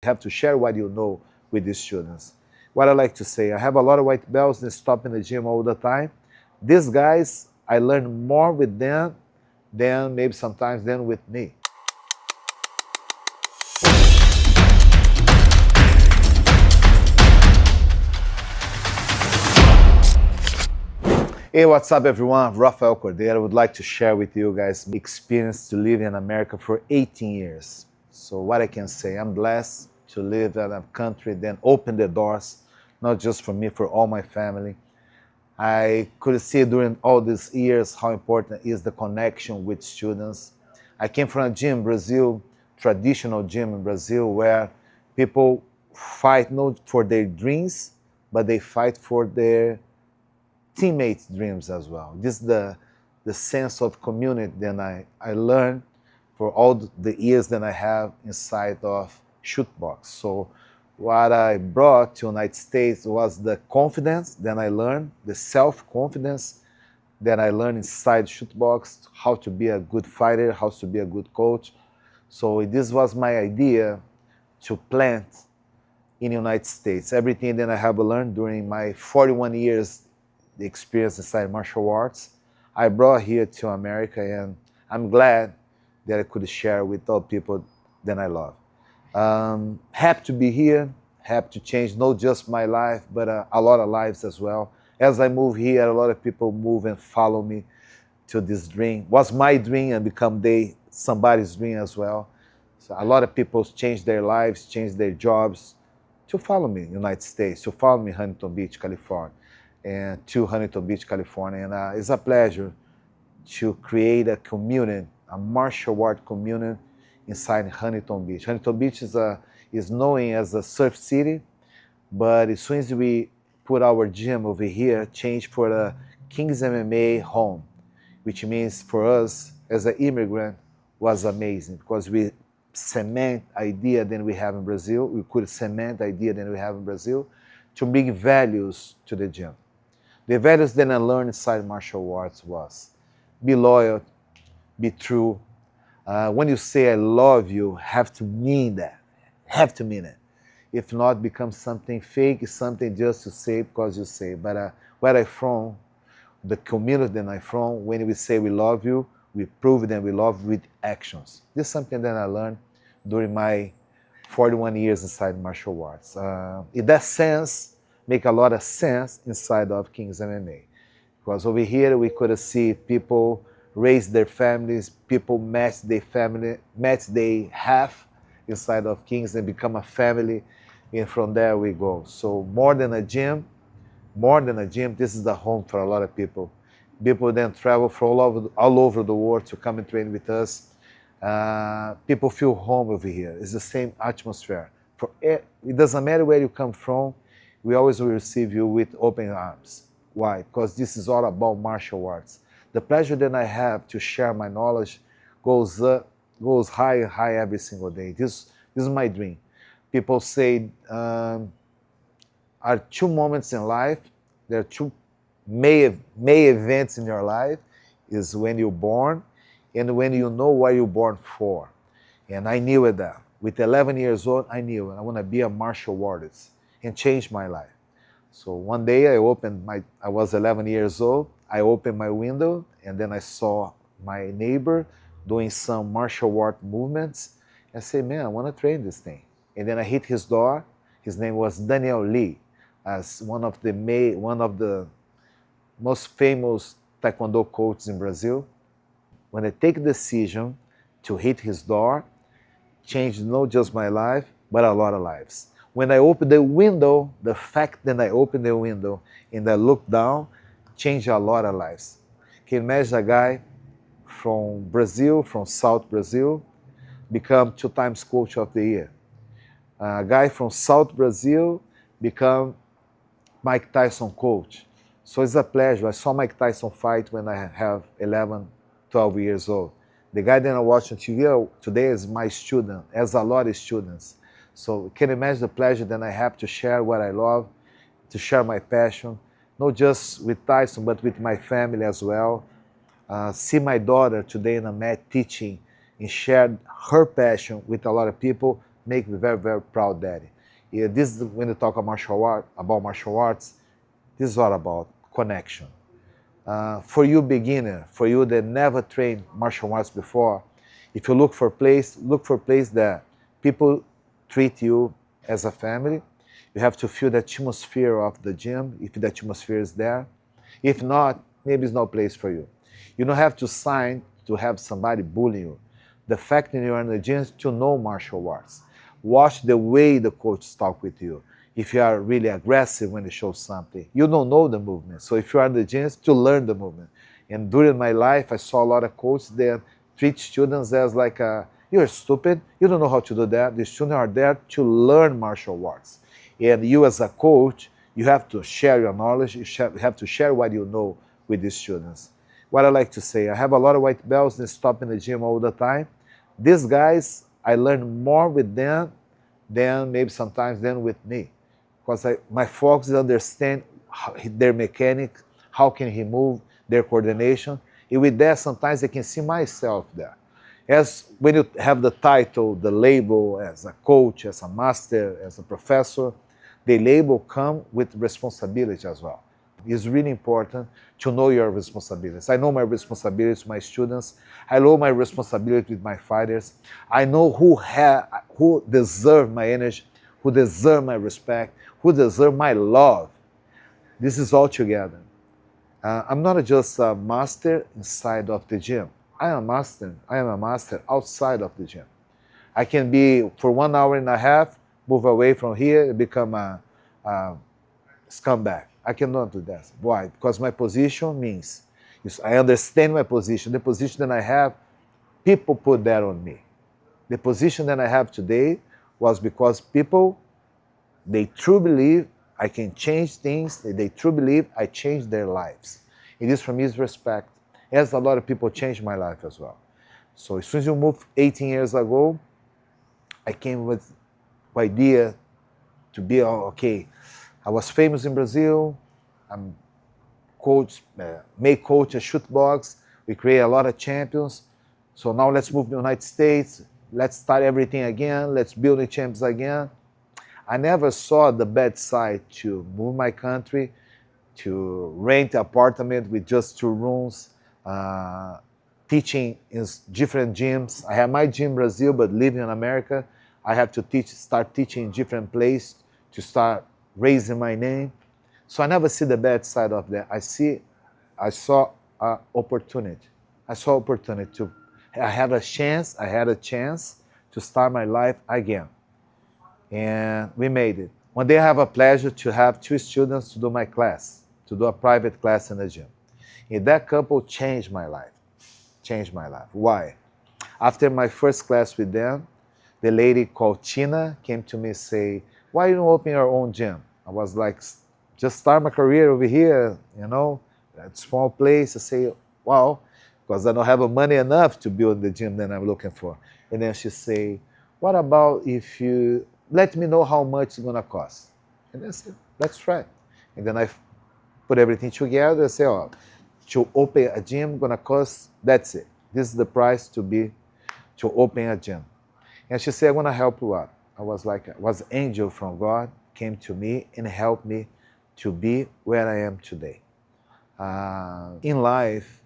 have to share what you know with the students. What I like to say, I have a lot of white belts that stop in the gym all the time. These guys, I learn more with them than maybe sometimes than with me. Hey, what's up, everyone? Rafael Cordeiro. I would like to share with you guys my experience to live in America for 18 years. So, what I can say, I'm blessed to live in a country that opened the doors, not just for me, for all my family. I could see during all these years how important is the connection with students. I came from a gym, Brazil, traditional gym in Brazil, where people fight not for their dreams, but they fight for their teammates' dreams as well. This is the sense of community that I learned for all the years that I have inside of Shootbox. So what I brought to the United States was the confidence that I learned, the self-confidence that I learned inside Shootbox, how to be a good fighter, how to be a good coach. So this was my idea to plant in the United States. Everything that I have learned during my 41 years the experience inside martial arts, I brought here to America, and I'm glad that I could share with all people that I love. Happy to be here, happy to change not just my life, but a lot of lives as well. As I move here, a lot of people move and follow me to this dream. Was my dream and become somebody's dream as well. So a lot of people change their lives, change their jobs to follow me in the United States, to follow me in Huntington Beach, California, and to Huntington Beach, California. And it's a pleasure to create a community, a martial art community inside Huntington Beach. Huntington Beach is known as a surf city, but as soon as we put our gym over here, change for the King's MMA home, which means for us as an immigrant was amazing because we cement idea than we have in Brazil. We could cement idea than we have in Brazil to bring values to the gym. The values that I learned inside martial arts was be loyal, be true. When you say I love you, have to mean that. Have to mean it. If not, becomes something fake, something just to say because you say. But where I'm from, the community that I'm from, when we say we love you, we prove that we love with actions. This is something that I learned during my 41 years inside martial arts. In that sense, make a lot of sense inside of King's MMA. Because over here we could see people raise their families, people match their family, match they have inside of King's and become a family, and from there we go. So more than a gym, this is the home for a lot of people. People then travel from all over the world to come and train with us. People feel home over here. It's the same atmosphere. It doesn't matter where you come from, we always will receive you with open arms. Why? Because this is all about martial arts. The pleasure that I have to share my knowledge goes high and high every single day. This is my dream. People say are two moments in life. There are two May events in your life is when you're born and when you know what you're born for. And I knew it that. With 11 years old, I knew I want to be a martial artist and change my life. So one day I was 11 years old, I opened my window and then I saw my neighbor doing some martial art movements. I said, man, I want to train this thing. And then I hit his door. His name was Daniel Lee, as one of the most famous Taekwondo coaches in Brazil. When I take the decision to hit his door, changed not just my life, but a lot of lives. When I opened the window, the fact that I opened the window and I looked down changed a lot of lives. Can you imagine a guy from Brazil, from South Brazil, become 2 times coach of the year? A guy from South Brazil become Mike Tyson coach. So it's a pleasure. I saw Mike Tyson fight when I have 11, 12 years old. The guy that I watch on TV today is my student, has a lot of students. So can you imagine the pleasure that I have to share what I love, to share my passion, not just with Tyson, but with my family as well. See my daughter today in a mat teaching and shared her passion with a lot of people, make me very, very proud, Daddy. Yeah, this is when you talk about martial arts, this is all about connection. For you beginner, for you that never trained martial arts before, if you look for place that people treat you as a family. You have to feel the atmosphere of the gym, if the atmosphere is there. If not, maybe it's no place for you. You don't have to sign to have somebody bully you. The fact that you're in the gym is to know martial arts. Watch the way the coach talk with you. If you are really aggressive when they show something, you don't know the movement. So if you are in the gym, it's to learn the movement. And during my life, I saw a lot of coaches that treat students as like, you're stupid, you don't know how to do that. The students are there to learn martial arts. And you as a coach, you have to share your knowledge, you have to share what you know with the students. What I like to say, I have a lot of white belts that stop in the gym all the time. These guys, I learn more with them than maybe sometimes than with me. Because my focus is understand their mechanics, how can he move, their coordination. And with that, sometimes I can see myself there. As when you have the title, the label as a coach, as a master, as a professor, the label comes with responsibility as well. It's really important to know your responsibilities. I know my responsibilities with my students. I know my responsibility with my fighters. I know who deserve my energy, who deserve my respect, who deserve my love. This is all together. I'm not just a master inside of the gym. I am a master outside of the gym. I can be, for 1 hour and a half, move away from here and become a scumbag. I cannot do that. Why? Because my position means, I understand my position. The position that I have, people put that on me. The position that I have today was because people, they truly believe I can change things. They truly believe I changed their lives. And this for me is respect. As a lot of people changed my life as well. So as soon as you moved 18 years ago, I came with the idea to be, okay, I was famous in Brazil, I'm coach, make coach a shoot box, we create a lot of champions, so now let's move to the United States, let's start everything again, let's build the champions again. I never saw the bad side to move my country, to rent an apartment with just 2 rooms, teaching in different gyms. I have my gym in Brazil, but living in America, I have to start teaching in different places to start raising my name. So I never see the bad side of that. I saw an opportunity. I saw opportunity I had a chance to start my life again. And we made it. One day I have a pleasure to have 2 students to do my class, to do a private class in the gym. And that couple changed my life. Why? After my first class with them, the lady called Tina came to me and say, why you don't open your own gym? I was like, just start my career over here, that small place. I say, wow, because I don't have money enough to build the gym that I'm looking for. And then she say, what about if you let me know how much it's gonna cost? And I said, let's try. And then I put everything together and say, to open a gym gonna cost, that's it. This is the price to open a gym. And she said, I'm gonna help you out. I was like, an angel from God came to me and helped me to be where I am today. In life,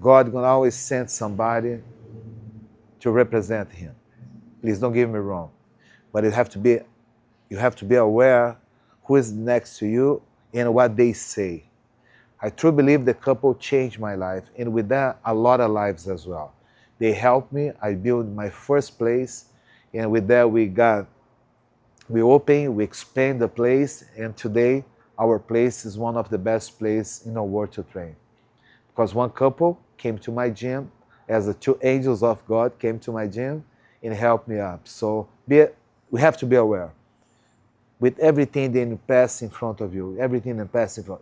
God gonna always send somebody to represent Him. Please don't get me wrong, but you have to be aware who is next to you and what they say. I truly believe the couple changed my life, and with that, a lot of lives as well. They helped me. I built my first place, and with that, we opened, we expand the place, and today, our place is one of the best places in the world to train. Because one couple came to my gym, as the 2 angels of God came to my gym and helped me up. So we have to be aware. With everything that passes in front of you,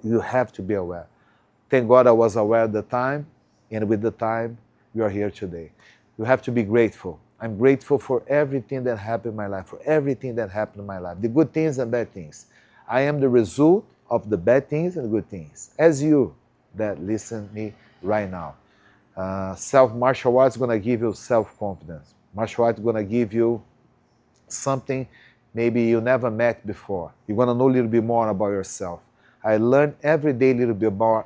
you have to be aware. Thank God I was aware at the time, and with the time, you are here today. You have to be grateful. I'm grateful for everything that happened in my life, the good things and bad things. I am the result of the bad things and good things, as you that listen to me right now. Martial arts is going to give you self-confidence. Martial arts is going to give you something maybe you never met before. You want to know a little bit more about yourself. I learn every day a little bit more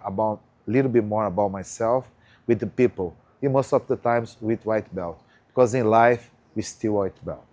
about myself with the people, and most of the times with white belt, because in life we still white belt.